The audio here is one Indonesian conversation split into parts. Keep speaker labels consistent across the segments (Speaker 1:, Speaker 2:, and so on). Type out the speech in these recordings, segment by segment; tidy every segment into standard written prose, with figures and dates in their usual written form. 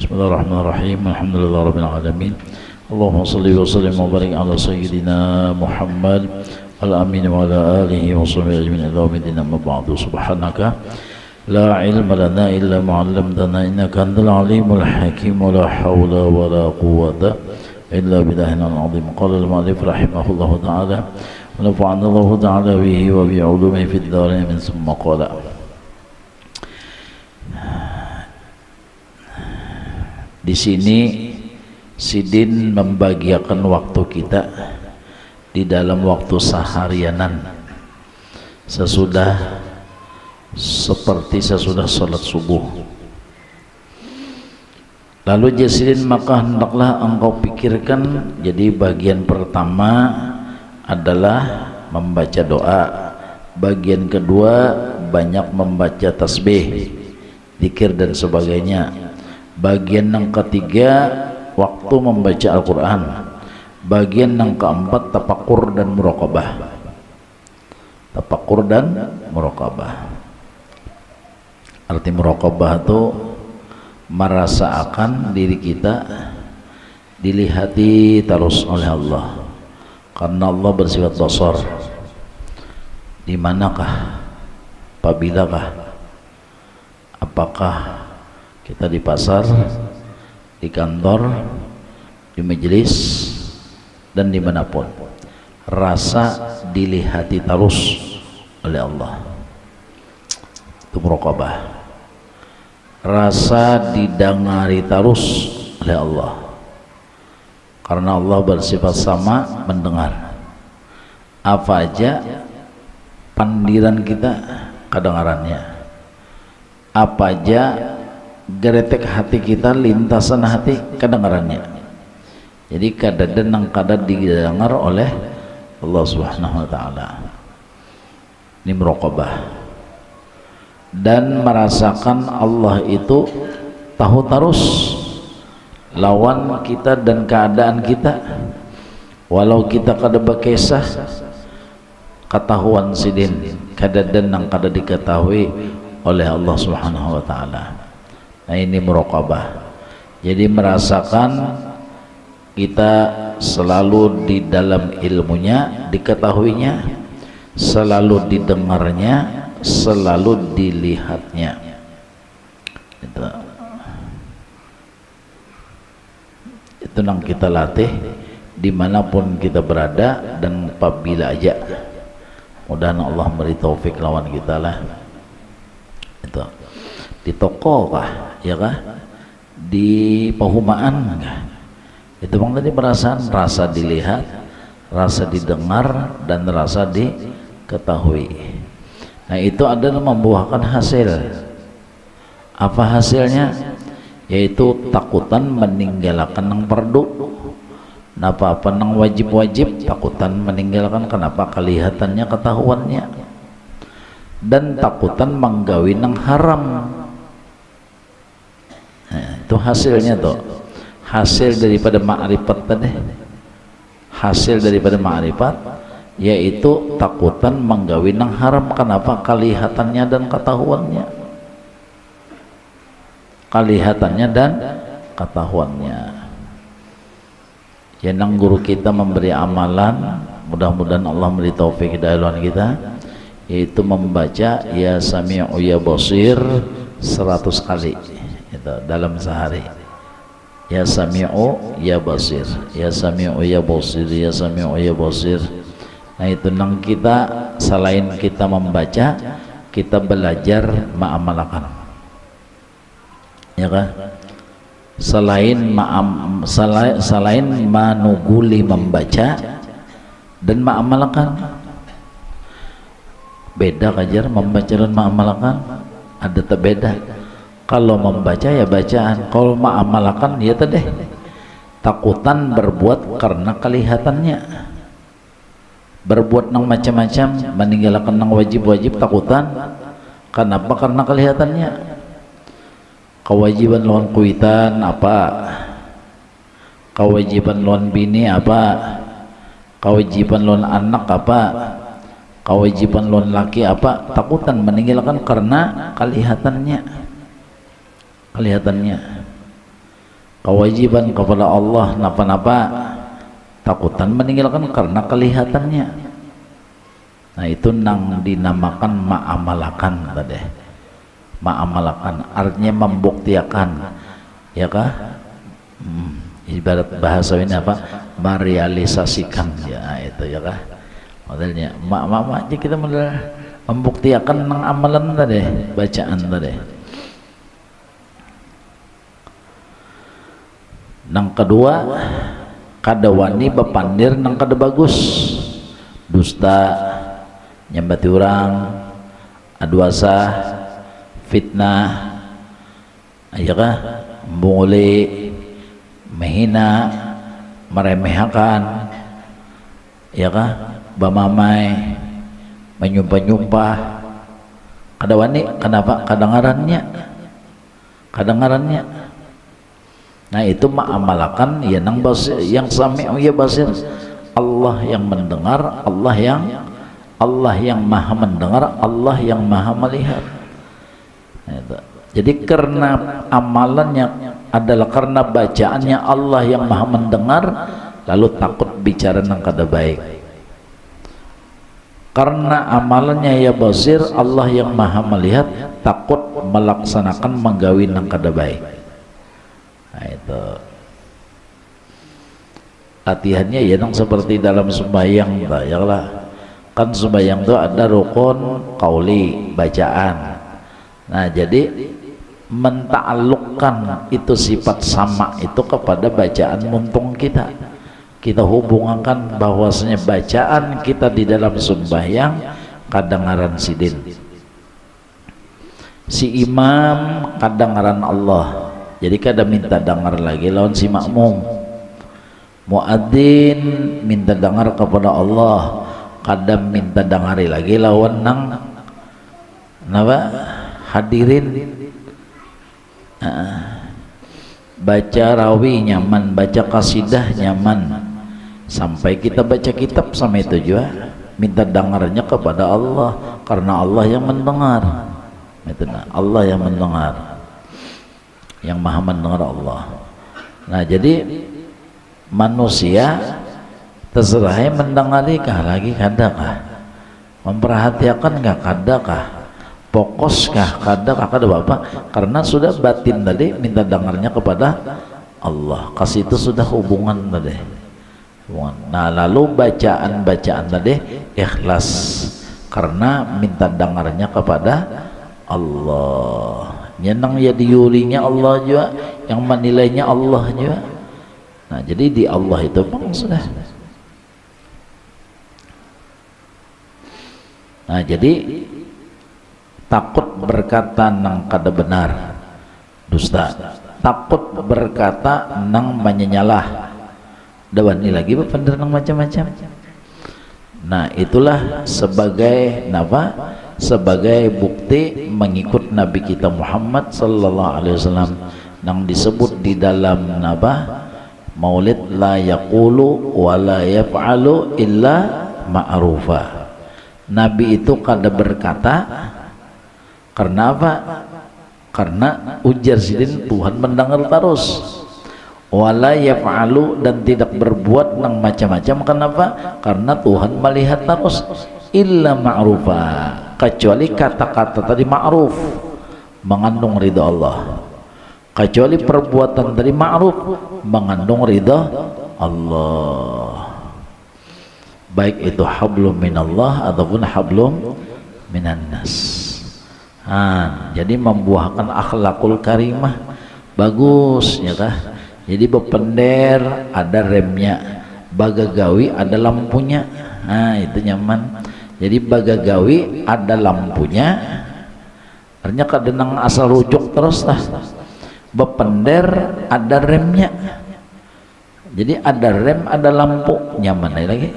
Speaker 1: Bismillahirrahmanirrahim. Alhamdulillahirabbil alamin. Allahumma shalli wa sallim wa barik ala sayyidina Muhammad al-amin wa ala alihi wa sahbihi ajma'in ila yaumil amma ba'du. Subhanaka la ilma lana illa ma 'allamtana innaka antal alimul hakim wa la hawla wa la quwwata illa billahil azim. Qala al-mu'allif rahimahullahu ta'ala wa nafa'ana Allahu ta'ala bihi wa bi 'ulumihi fid dharain min summa qala. Di sini Sidin membagiakan waktu kita di dalam waktu seharianan seperti sesudah sholat subuh. Lalu Sidin, maka hendaklah engkau pikirkan, jadi bagian pertama adalah membaca doa, bagian kedua banyak membaca tasbih, zikir dan sebagainya. Bagian yang ketiga waktu membaca Al-Quran. Bagian yang keempat tafakur dan muraqabah. Tafakur dan muraqabah. Arti muraqabah itu merasa akan diri kita dilihati terus oleh Allah, karena Allah bersifat basar. Di manakah, apabilakah, apakah kita di pasar, di kantor, di majelis, dan dimanapun, rasa dilihati terus oleh Allah. Itu muraqabah. Rasa didengari terus oleh Allah, karena Allah bersifat sama mendengar. Apa aja pandiran kita kedengarannya, apa aja geretek hati kita, lintasan hati kedengarannya. Jadi kadang yang kadang didengar oleh Allah Subhanahu wa ta'ala. Ini muraqabah. Dan merasakan Allah itu tahu terus lawan kita dan keadaan kita. Walau kita kada berkisah, ketahuan Sidin kadang yang kada diketahui oleh Allah Subhanahu wa ta'ala. Nah, ini muraqabah. Jadi merasakan kita selalu di dalam ilmunya, diketahuinya, selalu didengarnya, selalu dilihatnya. Itu yang kita latih dimanapun kita berada dan apabila aja. Mudah-mudahan Allah beri taufik lawan kita lah. Itu di toko kah, ya kah, di perumahan kah, itu bang tadi perasaan, rasa dilihat, rasa didengar, dan rasa diketahui. Nah, itu adalah membuahkan hasil. Apa hasilnya? Yaitu takutan meninggalkan yang perdu. Napa apa yang wajib-wajib, takutan meninggalkan, kenapa kelihatannya, ketahuannya, dan takutan menggawi yang haram. Nah, itu hasilnya tuh, hasil daripada ma'rifat tadi, hasil daripada ma'rifat yaitu takutan menggawi yang haram. Kenapa? Kelihatannya dan ketahuannya, kelihatannya dan ketahuannya. Yang guru kita memberi amalan, mudah-mudahan Allah memberi taufik hidayah kita, yaitu membaca ya Sami'u ya Basir 100 kali itu dalam sehari. Ya Sami'u ya Basir, ya Sami'u ya Basir, ya Sami'u ya Basir. Nah, itu nang kita selain kita membaca, kita belajar mengamalkan, ya kan? Selain manuguli membaca dan mengamalkan. Beda kajar membaca dan mengamalkan, ada terbeda. Kalau membaca ya bacaan, kalau mengamalkan ya tadi takutan berbuat karena kelihatannya, berbuat nang macam-macam, meninggalkan nang wajib-wajib, takutan kenapa? Karena kelihatannya. Kewajiban lawan kuitan apa, kewajiban lawan bini apa, kewajiban lawan anak apa, kewajiban lawan laki apa, takutan meninggalkan karena kelihatannya. kewajiban kepada Allah napa-napa takutan meninggalkan karena kelihatannya. Nah itu nang dinamakan ma'amalakan tadi. Ma'amalakan artinya membuktikan, ya kah? Ibarat bahasa ini apa? Merealisasikan, ya itu ya kah? Modelnya mak kita membuktikan nang amalan tadi, bacaan tadi. Nang kedua kada wani bepandir nang kada bagus, dusta, nyambati orang, aduasa, fitnah, ayakah, muli, menghina, meremehkan, ayakah, bamamai, menyumpah-nyumpah, kada wani, kenapa? Kadengarannya. Nah itu ma'amalakan ya nang basir, yang sami'u ya basir, Allah yang mendengar, Allah yang maha mendengar, Allah yang maha melihat. Nah, itu. Jadi karena amalannya adalah karena bacaannya Allah yang maha mendengar, lalu takut bicara nang kada baik. Karena amalannya ya basir, Allah yang maha melihat, takut melaksanakan menggawi nang kada baik. Nah itu latihannya ya dong seperti dalam sembahyang ya lah, kan sembahyang itu ada rukun qauli bacaan. Nah jadi menta'alluqkan itu sifat sama itu kepada bacaan muntung kita hubungkan bahwasanya bacaan kita di dalam sembahyang kadengaran sidin si imam, kadengaran Allah. Jadi kada minta dengar lagi lawan si makmum. Muadzin minta dengar kepada Allah, kada minta dengari lagi lawan nang napa hadirin. Baca rawi nyaman, baca kasidah nyaman, sampai kita baca kitab sama itu juga minta dengarnya kepada Allah, karena Allah yang mendengar. Itu Allah yang mendengar, yang maha mendengar Allah. Nah jadi manusia terserah mendengari kah lagi kadakah, memperhatikan kah kadakah, fokus kah kadakah, kada apa, karena sudah batin tadi minta dengarnya kepada Allah, kasih itu sudah hubungan tadi. Nah lalu bacaan tadi ikhlas karena minta dengarnya kepada Allah. Nyenang ya diulinya Allah juga, yang menilainya Allah juga. Nah jadi di Allah itu pun sudah. Nah jadi takut berkata nang kada benar, dusta. Takut berkata nang menyenyalah, dawani lagi bener nang macam-macam. Nah itulah sebagai napa? Sebagai bukti mengikut Nabi kita Muhammad sallallahu alaihi wasallam yang disebut di dalam naba Maulid, la yaqulu wa la yaf'alu illa ma'rufa. Nabi itu kada berkata karena apa? Karena ujar sidin Tuhan mendengar terus. Wala yaf'alu dan tidak berbuat nang macam-macam, kenapa? Karena Tuhan melihat terus. Illa ma'rufa, kecuali kata-kata tadi ma'ruf mengandung ridha Allah, kecuali perbuatan tadi ma'ruf mengandung ridha Allah, baik itu hablum minallah ataupun hablum minan nas. Jadi membuahkan akhlakul karimah bagus ya kah. Jadi bepender ada remnya, bagagawi ada lampunya. Nah itu nyaman. Jadi bagagawi ada lampunya, artinya kadenang asal rujuk terus lah. Bepender ada remnya, jadi ada rem ada lampu, nyaman lagi.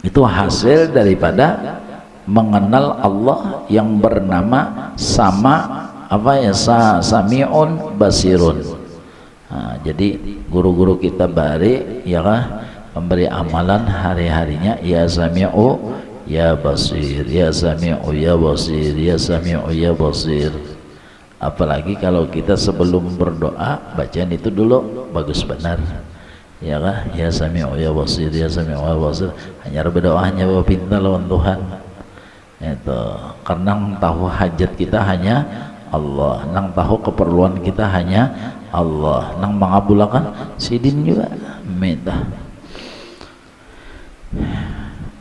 Speaker 1: Itu hasil daripada mengenal Allah yang bernama sama apa ya, sami'un basirun. Nah, jadi guru-guru kita bari ya kah memberi amalan hari-harinya, ya sami'u ya basir, ya sami'u ya basir, ya sami'u ya basir. Apalagi kalau kita sebelum berdoa bacaan itu dulu bagus benar, ya kan? Ya Sami'u ya Basir, ya Sami'u ya Basir. Hanya berdoa hanya pinta lawan Tuhan. Itu karena tahu hajat kita hanya Allah, nang tahu keperluan kita hanya Allah, nang mengabulkan sidin juga minta.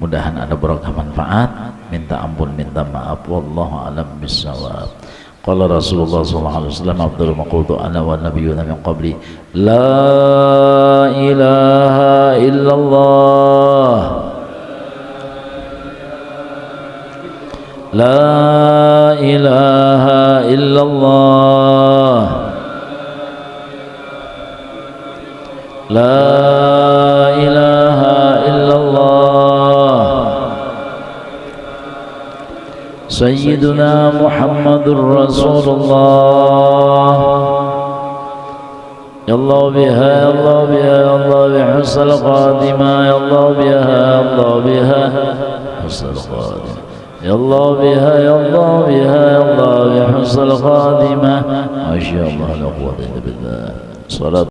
Speaker 1: Mudahan ada berkah manfaat, minta ampun, minta maaf. Wallahu a'lam bissawab. Qala Rasulullah sallallahu alaihi wasallam, afdalu ma qultu ana wa nabiyyuna min qabli, la ilaha illallah, la ilaha illallah, la ilaha illallah, Sayyiduna Muhammadur Rasulullah. Ya Allah biha, ya Allah biha, ya Allah biha husnul khatimah, ya Allah biha, ya Allah biha husnul khatimah, ya Allah biha, ya Allah biha, ya Allah biha husnul khatimah. Masya Allah, la quwwata illa billah. Salat